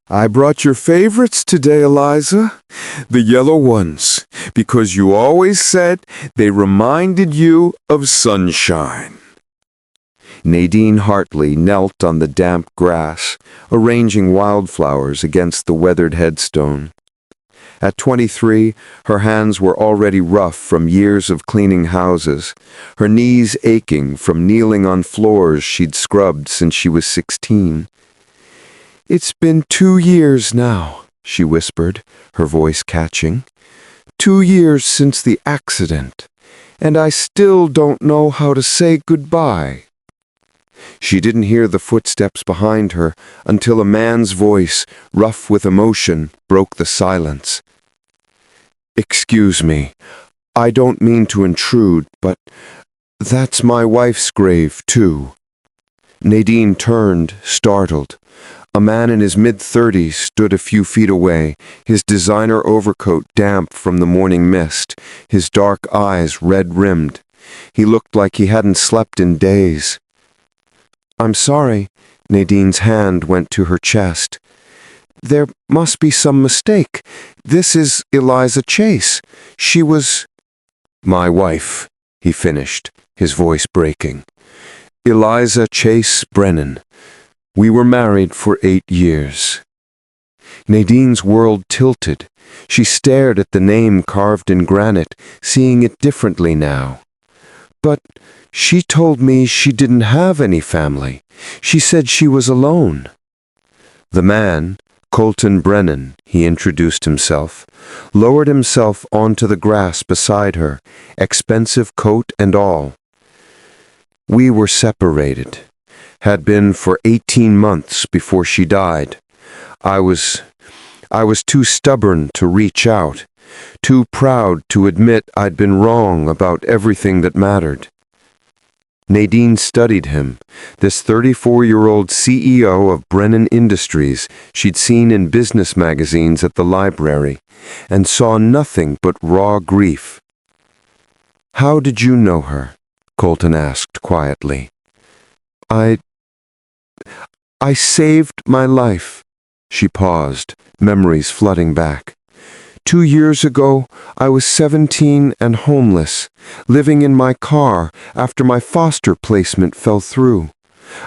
I brought your favorites today, Eliza. The yellow ones, because you always said they reminded you of sunshine. Nadine Hartley knelt on the damp grass, arranging wildflowers against the weathered headstone. At 23, her hands were already rough from years of cleaning houses, her knees aching from kneeling on floors she'd scrubbed since she was 16. "It's been 2 years now," she whispered, her voice catching. 2 years since the accident, and I still don't know how to say goodbye." She didn't hear the footsteps behind her until a man's voice, rough with emotion, broke the silence. "Excuse me, I don't mean to intrude, but that's my wife's grave, too." Nadine turned, startled. A man in his mid-30s stood a few feet away, his designer overcoat damp from the morning mist, his dark eyes red-rimmed. He looked like he hadn't slept in days. "I'm sorry," Nadine's hand went to her chest. "There must be some mistake. This is Eliza Chase. She was—" "My wife," he finished, his voice breaking. "Eliza Chase Brennan. We were married for 8 years." Nadine's world tilted. She stared at the name carved in granite, seeing it differently now. "But she told me she didn't have any family. She said she was alone." The man, Colton Brennan, he introduced himself, lowered himself onto the grass beside her, expensive coat and all. "We were separated. Had been for 18 months before she died. I was too stubborn to reach out, too proud to admit I'd been wrong about everything that mattered." Nadine studied him, this 34-year-old CEO of Brennan Industries she'd seen in business magazines at the library, and saw nothing but raw grief. "How did you know her?" Colton asked quietly. I saved my life." She paused, memories flooding back. 2 years ago, I was 17 and homeless, living in my car after my foster placement fell through.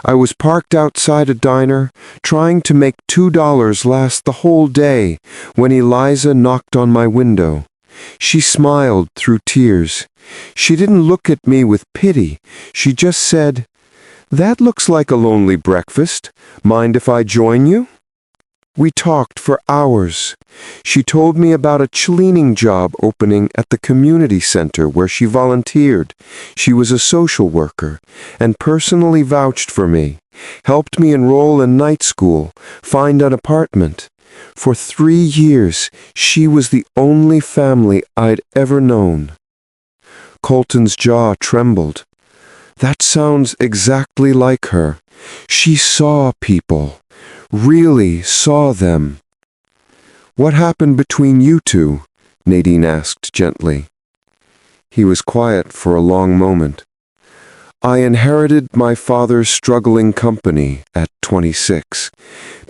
I was parked outside a diner, trying to make $2 last the whole day, when Eliza knocked on my window. She smiled through tears. She didn't look at me with pity. She just said, "That looks like a lonely breakfast. Mind if I join you?" We talked for hours. She told me about a cleaning job opening at the community center where she volunteered. She was a social worker and personally vouched for me, helped me enroll in night school, find an apartment. For 3 years, she was the only family I'd ever known. Colton's jaw trembled. That sounds exactly like her. She saw people, really saw them. "What happened between you two?" Nadine asked gently. He was quiet for a long moment. "I inherited my father's struggling company at 26.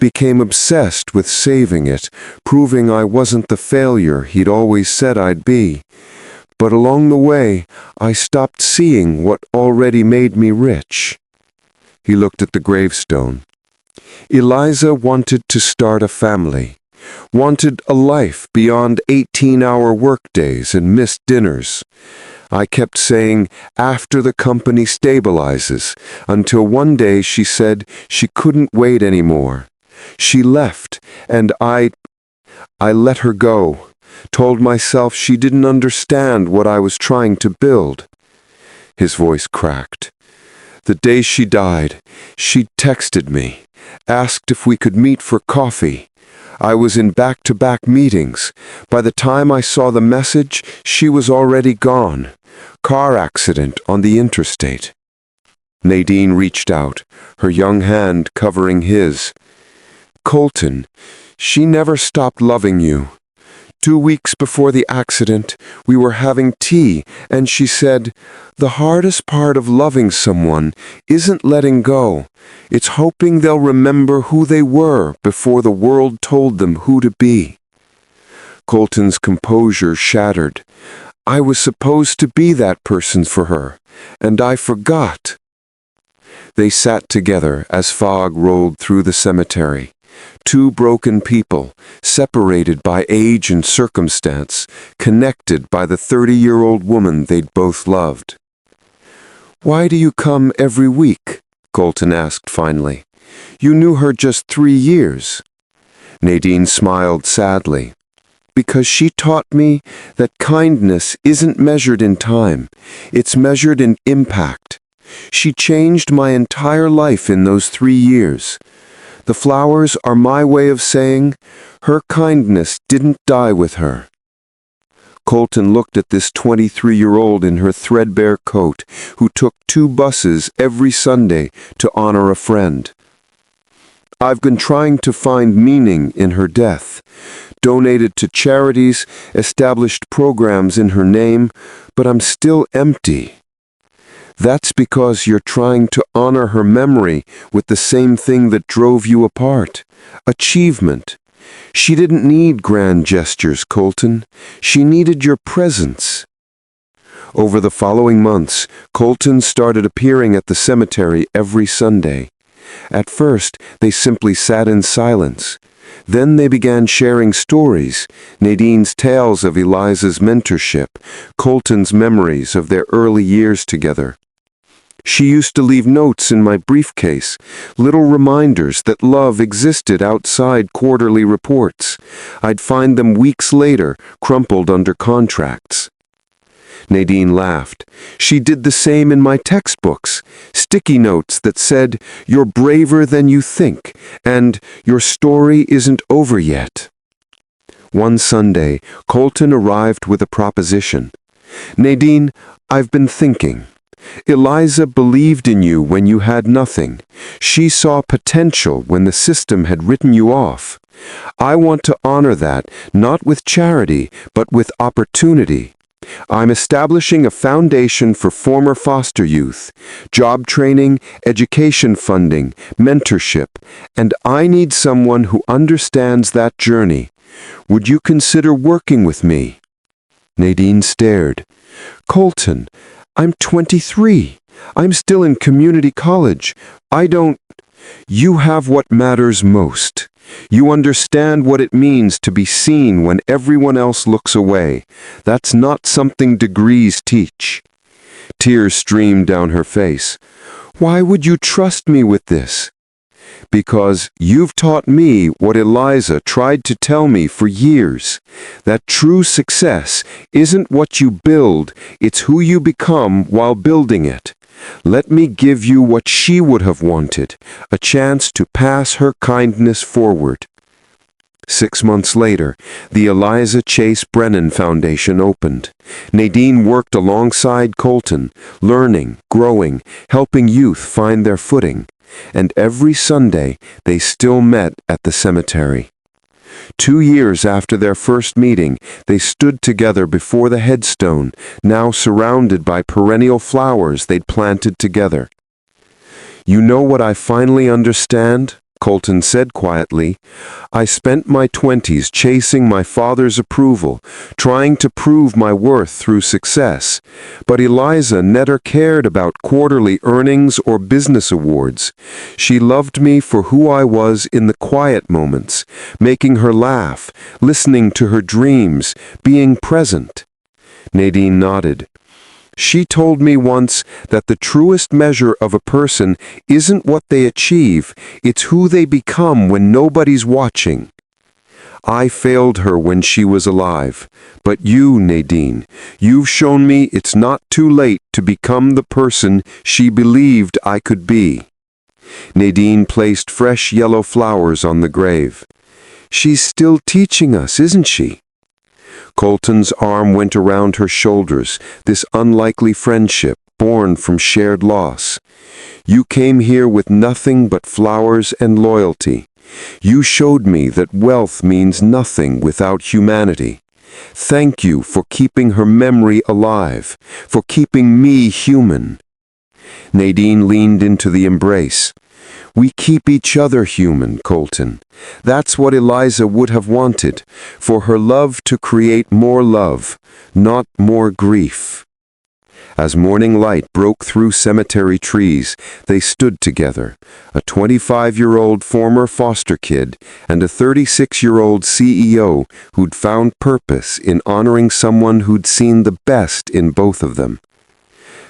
Became obsessed with saving it, proving I wasn't the failure he'd always said I'd be. But along the way, I stopped seeing what already made me rich." He looked at the gravestone. "Eliza wanted to start a family, wanted a life beyond 18-hour workdays and missed dinners. I kept saying, after the company stabilizes, until one day she said she couldn't wait anymore. She left, and I let her go. Told myself she didn't understand what I was trying to build." His voice cracked. "The day she died, she texted me, asked if we could meet for coffee. I was in back-to-back meetings. By the time I saw the message, she was already gone. Car accident on the interstate." Nadine reached out, her young hand covering his. "Colton, she never stopped loving you. 2 weeks before the accident, we were having tea, and she said, "The hardest part of loving someone isn't letting go. It's hoping they'll remember who they were before the world told them who to be." Colton's composure shattered. I was supposed to be that person for her, and I forgot. They sat together as fog rolled through the cemetery. Two broken people, separated by age and circumstance, connected by the 30-year-old woman they'd both loved. "Why do you come every week?" Colton asked finally. "You knew her just 3 years." Nadine smiled sadly. "Because she taught me that kindness isn't measured in time, it's measured in impact. She changed my entire life in those 3 years. The flowers are my way of saying, her kindness didn't die with her." Colton looked at this 23-year-old in her threadbare coat who took 2 buses every Sunday to honor a friend. "I've been trying to find meaning in her death, donated to charities, established programs in her name, but I'm still empty." "That's because you're trying to honor her memory with the same thing that drove you apart: achievement. She didn't need grand gestures, Colton. She needed your presence." Over the following months, Colton started appearing at the cemetery every Sunday. At first, they simply sat in silence. Then they began sharing stories, Nadine's tales of Eliza's mentorship, Colton's memories of their early years together. "She used to leave notes in my briefcase, little reminders that love existed outside quarterly reports. I'd find them weeks later, crumpled under contracts." Nadine laughed. "She did the same in my textbooks, sticky notes that said, 'You're braver than you think,' and 'Your story isn't over yet.'" One Sunday, Colton arrived with a proposition. "Nadine, I've been thinking. Eliza believed in you when you had nothing. She saw potential when the system had written you off. I want to honor that, not with charity, but with opportunity. I'm establishing a foundation for former foster youth, job training, education funding, mentorship, and I need someone who understands that journey. Would you consider working with me?" Nadine stared. "Colton, I'm 23. I'm still in community college. I don't—" "You have what matters most. You understand what it means to be seen when everyone else looks away. That's not something degrees teach." Tears streamed down her face. "Why would you trust me with this?" "Because you've taught me what Eliza tried to tell me for years. That true success isn't what you build, it's who you become while building it. Let me give you what she would have wanted, a chance to pass her kindness forward." 6 months later, the Eliza Chase Brennan Foundation opened. Nadine worked alongside Colton, learning, growing, helping youth find their footing. And every Sunday, they still met at the cemetery. 2 years after their first meeting, they stood together before the headstone, now surrounded by perennial flowers they'd planted together. "You know what I finally understand?" Colton said quietly. "I spent my 20s chasing my father's approval, trying to prove my worth through success. But Eliza never cared about quarterly earnings or business awards. She loved me for who I was in the quiet moments, making her laugh, listening to her dreams, being present." Nadine nodded. "She told me once that the truest measure of a person isn't what they achieve, it's who they become when nobody's watching. I failed her when she was alive, but you, Nadine, you've shown me it's not too late to become the person she believed I could be." Nadine placed fresh yellow flowers on the grave. "She's still teaching us, isn't she?" Colton's arm went around her shoulders, this unlikely friendship born from shared loss. "You came here with nothing but flowers and loyalty. You showed me that wealth means nothing without humanity. Thank you for keeping her memory alive, for keeping me human." Nadine leaned into the embrace. "We keep each other human, Colton. That's what Eliza would have wanted, for her love to create more love, not more grief." As morning light broke through cemetery trees, they stood together, a 25-year-old former foster kid and a 36-year-old CEO who'd found purpose in honoring someone who'd seen the best in both of them.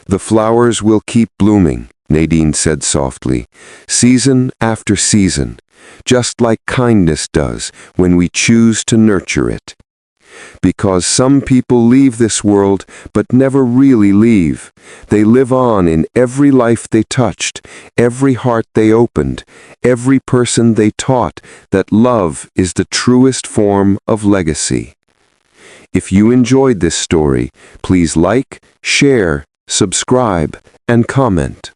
"The flowers will keep blooming," Nadine said softly, "season after season, just like kindness does when we choose to nurture it. Because some people leave this world but never really leave. They live on in every life they touched, every heart they opened, every person they taught that love is the truest form of legacy." If you enjoyed this story, please like, share, subscribe, and comment.